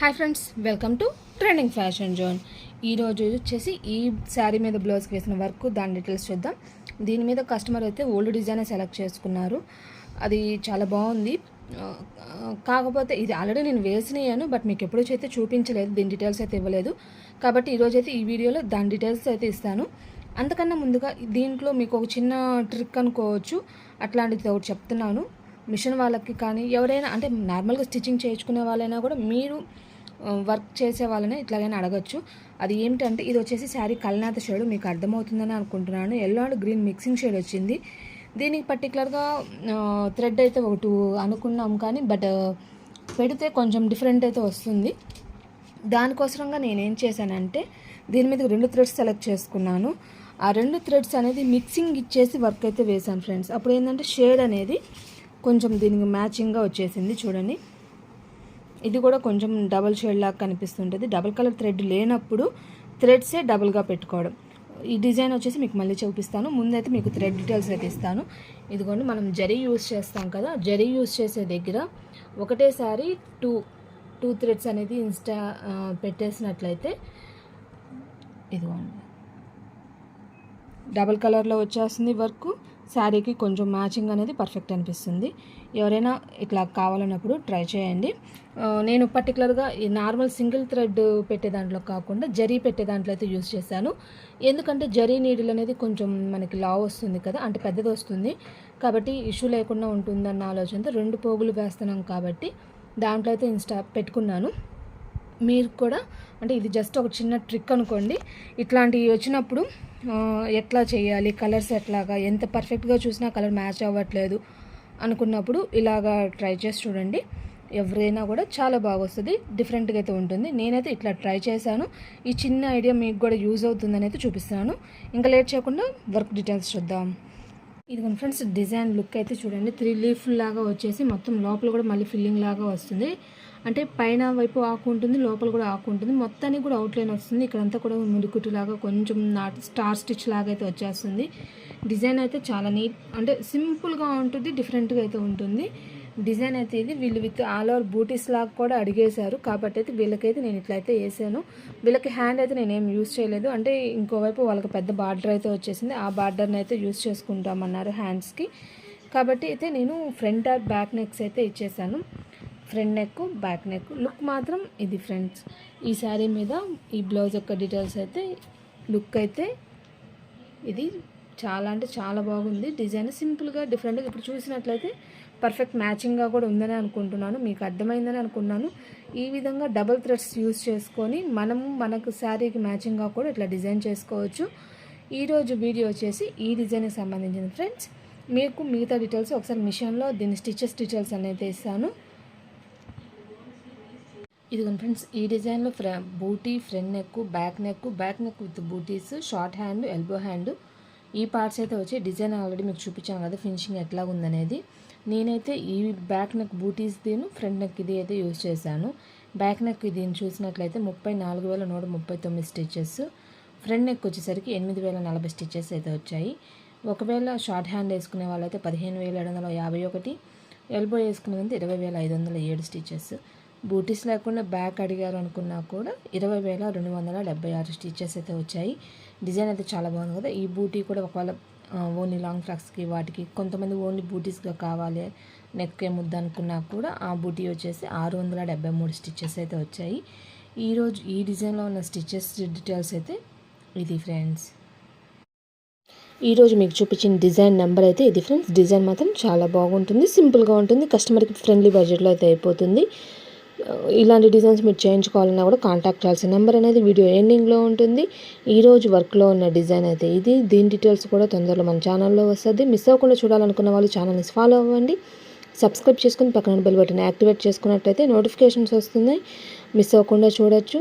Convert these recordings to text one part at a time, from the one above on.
Hi friends, welcome to trending fashion zone. ఈరోజు వచ్చేసి ఈ శారీ మీద బ్లౌజ్కి వేసిన వర్క్ దాని డీటెయిల్స్ చూద్దాం. దీని మీద కస్టమర్ అయితే ఓల్డ్ డిజైన్ సెలెక్ట్ చేసుకున్నారు. అది చాలా బాగుంది. కాకపోతే ఇది ఆల్రెడీ నేను వేసినాను, బట్ మీకు ఎప్పుడూ అయితే చూపించలేదు, దీని డీటెయిల్స్ అయితే ఇవ్వలేదు. కాబట్టి ఈరోజు అయితే ఈ వీడియోలో దాని డీటెయిల్స్ అయితే ఇస్తాను. అంతకన్నా ముందుగా దీంట్లో మీకు ఒక చిన్న ట్రిక్ అనుకోవచ్చు, అట్లాంటిది ఒకటి చెప్తున్నాను. మిషన్ వాళ్ళకి కానీ ఎవరైనా అంటే నార్మల్గా స్టిచ్చింగ్ చేయించుకునే వాళ్ళైనా కూడా మీరు వర్క్ చేసే వాళ్ళనే ఇట్లాగైనా అడగచ్చు. అది ఏమిటంటే ఇది వచ్చేసి శారీ కల్నాథ షేడ్, మీకు అర్థమవుతుందని అనుకుంటున్నాను. Yellow and green mixing shade వచ్చింది. దీనికి పర్టికులర్గా థ్రెడ్ అయితే ఒకటి అనుకున్నాం, కానీ బట్ పెడితే కొంచెం డిఫరెంట్ అయితే వస్తుంది. దానికోసరంగా నేనేం చేశానంటే దీని మీద 2 థ్రెడ్స్ సెలెక్ట్ చేసుకున్నాను. ఆ 2 థ్రెడ్స్ అనేది మిక్సింగ్ ఇచ్చేసి వర్క్ అయితే వేశాను ఫ్రెండ్స్. అప్పుడు ఏంటంటే షేడ్ అనేది కొంచెం దీనికి మ్యాచింగ్గా వచ్చేసింది. చూడండి, ఇది కూడా కొంచెం డబల్ షేడ్ లాగా కనిపిస్తుంటుంది. డబల్ కలర్ థ్రెడ్ లేనప్పుడు థ్రెడ్సే డబుల్గా పెట్టుకోవడం. ఈ డిజైన్ వచ్చేసి మీకు మళ్ళీ చూపిస్తాను. ముందైతే మీకు థ్రెడ్ డీటెయిల్స్ అయితే ఇస్తాను. ఇదిగోండి, మనం జరీ యూస్ చేస్తాం కదా, జరీ యూస్ చేసే దగ్గర ఒకటేసారి టూ థ్రెడ్స్ అనేది పెట్టేసినట్లయితే ఇదిగోండి డబల్ కలర్లో వచ్చేస్తుంది వర్క్. శారీకి కొంచెం మ్యాచింగ్ అనేది పర్ఫెక్ట్ అనిపిస్తుంది. ఎవరైనా ఇట్లా కావాలన్నప్పుడు ట్రై చేయండి. నేను పర్టికులర్గా ఈ నార్మల్ సింగిల్ థ్రెడ్ పెట్టే దాంట్లో కాకుండా జరీ పెట్టే దాంట్లో అయితే యూస్ చేశాను. ఎందుకంటే జరీ నీడిల్ అనేది కొంచెం మనకి లావ్ వస్తుంది కదా, అంటే పెద్దది వస్తుంది, కాబట్టి ఇష్యూ లేకుండా ఉంటుందన్న ఆలోచనతో 2 పోగులు వేస్తున్నాం కాబట్టి దాంట్లో అయితే పెట్టుకున్నాను. మీరు కూడా అంటే ఇది జస్ట్ ఒక చిన్న ట్రిక్ అనుకోండి. ఇట్లాంటివి వచ్చినప్పుడు ఎట్లా చేయాలి, కలర్స్ ఎట్లాగా, ఎంత పర్ఫెక్ట్గా చూసినా కలర్ మ్యాచ్ అవ్వట్లేదు అనుకున్నప్పుడు ఇలాగా ట్రై చేసి చూడండి. ఎవరైనా కూడా చాలా బాగా వస్తుంది, డిఫరెంట్గా అయితే ఉంటుంది. నేనైతే ఇట్లా ట్రై చేశాను. ఈ చిన్న ఐడియా మీకు కూడా యూజ్ అవుతుందని అయితే చూపిస్తున్నాను. ఇంకా లేట్ చేయకుండా వర్క్ డీటెయిల్స్ చూద్దాం. ఇది ఫ్రెండ్స్ డిజైన్ లుక్ అయితే చూడండి. 3 లీఫ్ లాగా వచ్చేసి మొత్తం లోపల కూడా మళ్ళీ ఫిల్లింగ్ లాగా వస్తుంది. అంటే పైన వైపు ఆకు ఉంటుంది, లోపల కూడా ఆకు ఉంటుంది, మొత్తానికి కూడా అవుట్లైన్ వస్తుంది. ఇక్కడంతా కూడా ముడికుట్టు లాగా కొంచెం స్టార్ స్టిచ్ లాగా అయితే వచ్చేస్తుంది. డిజైన్ అయితే చాలా నీట్, అంటే సింపుల్గా ఉంటుంది, డిఫరెంట్గా అయితే ఉంటుంది డిజైన్ అయితే. ఇది వీళ్ళు విత్ ఆల్ ఓవర్ బూటీస్ లాగా కూడా అడిగేశారు, కాబట్టి అయితే వీళ్ళకైతే నేను ఇట్లయితే వేసాను. వీళ్ళకి హ్యాండ్ అయితే నేనేం యూజ్ చేయలేదు, అంటే ఇంకోవైపు వాళ్ళకి పెద్ద బార్డర్ అయితే వచ్చేసింది, ఆ బార్డర్ని అయితే యూజ్ చేసుకుంటామన్నారు హ్యాండ్స్కి. కాబట్టి అయితే నేను ఫ్రంట్ ఆర్ బ్యాక్ నెక్స్ అయితే ఇచ్చేసాను. Front neck, back neck. Look మాత్రం ఇది ఫ్రెండ్స్. ఈ శారీ మీద ఈ బ్లౌజ్ యొక్క డీటెయిల్స్ అయితే లుక్ అయితే ఇది చాలా అంటే చాలా బాగుంది. డిజైన్ సింపుల్గా డిఫరెంట్గా ఇప్పుడు చూసినట్లయితే పర్ఫెక్ట్ మ్యాచింగ్గా కూడా ఉందని అనుకుంటున్నాను, మీకు అర్థమైందని అనుకున్నాను. ఈ విధంగా డబల్ థ్రెడ్స్ యూజ్ చేసుకొని మనకు శారీకి మ్యాచింగ్గా కూడా ఇట్లా డిజైన్ చేసుకోవచ్చు. ఈరోజు వీడియో వచ్చేసి ఈ డిజైన్కి సంబంధించింది ఫ్రెండ్స్. మీకు మిగతా డీటెయిల్స్ ఒకసారి మిషన్లో దీని స్టిచెస్ డీటెయిల్స్ అనేది ఇస్తాను. ఇదిగోండి ఫ్రెండ్స్, ఈ డిజైన్లో బూటీ, front neck, back neck with బూటీస్, షార్ట్ హ్యాండ్, ఎల్బో హ్యాండ్, ఈ పార్ట్స్ అయితే వచ్చి డిజైన్ ఆల్రెడీ మీకు చూపించాను కదా ఫినిషింగ్ ఎట్లా ఉందనేది. నేనైతే ఈ బ్యాక్ నెక్ బూటీస్ దీని, ఫ్రంట్ నెక్ ఇది అయితే యూజ్ చేశాను. బ్యాక్ నెక్ దీన్ని చూసినట్లయితే 34,139 స్టిచెస్, ఫ్రంట్ నెక్ వచ్చేసరికి 8,040 స్టిచెస్ అయితే వచ్చాయి. ఒకవేళ షార్ట్ హ్యాండ్ వేసుకునే వాళ్ళైతే 15,751, ఎల్బో వేసుకునేది 20,507 స్టిచెస్. బూటీస్ లేకుండా బ్యాక్ అడిగారు అనుకున్నా కూడా 20,276 స్టిచెస్ అయితే వచ్చాయి. డిజైన్ అయితే చాలా బాగుంది కదా. ఈ బూటీ కూడా ఒకవేళ ఓన్లీ లాంగ్ ఫ్రాక్స్కి వాటికి, కొంతమంది ఓన్లీ బూటీస్గా కావాలి నెక్ ముద్ద అనుకున్నా కూడా ఆ బూటీ వచ్చేసి 673 స్టిచెస్ అయితే వచ్చాయి. ఈరోజు ఈ డిజైన్లో ఉన్న స్టిచెస్ డీటెయిల్స్ అయితే ఇది ఫ్రెండ్స్. ఈరోజు మీకు చూపించిన డిజైన్ నెంబర్ అయితే ఇది ఫ్రెండ్స్. డిజైన్ మాత్రం చాలా బాగుంటుంది, సింపుల్గా ఉంటుంది, కస్టమర్కి ఫ్రెండ్లీ బడ్జెట్లో అయితే అయిపోతుంది. ఇలాంటి డిజైన్స్ మీరు చేయించుకోవాలన్నా కూడా కాంటాక్ట్ చేయాల్సిన నెంబర్ అనేది వీడియో ఎండింగ్లో ఉంటుంది. ఈరోజు వర్క్లో ఉన్న డిజైన్ అయితే ఇది. దీని డీటెయిల్స్ కూడా తొందరలో మన ఛానల్లో వస్తుంది. మిస్ అవ్వకుండా చూడాలనుకున్న వాళ్ళు ఛానల్ని ఫాలో అవ్వండి, సబ్స్క్రైబ్ చేసుకుని పక్కన బెల్ బటన్ యాక్టివేట్ చేసుకున్నట్లయితే నోటిఫికేషన్స్ వస్తున్నాయి, మిస్ అవ్వకుండా చూడొచ్చు.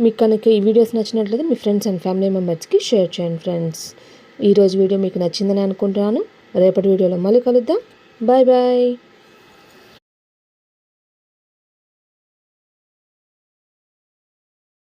మీకు కనుక ఈ వీడియోస్ నచ్చినట్లయితే మీ ఫ్రెండ్స్ అండ్ ఫ్యామిలీ మెంబర్స్కి షేర్ చేయండి ఫ్రెండ్స్. ఈరోజు వీడియో మీకు నచ్చిందని అనుకుంటున్నాను. రేపటి వీడియోలో మళ్ళీ కలుద్దాం. Bye bye.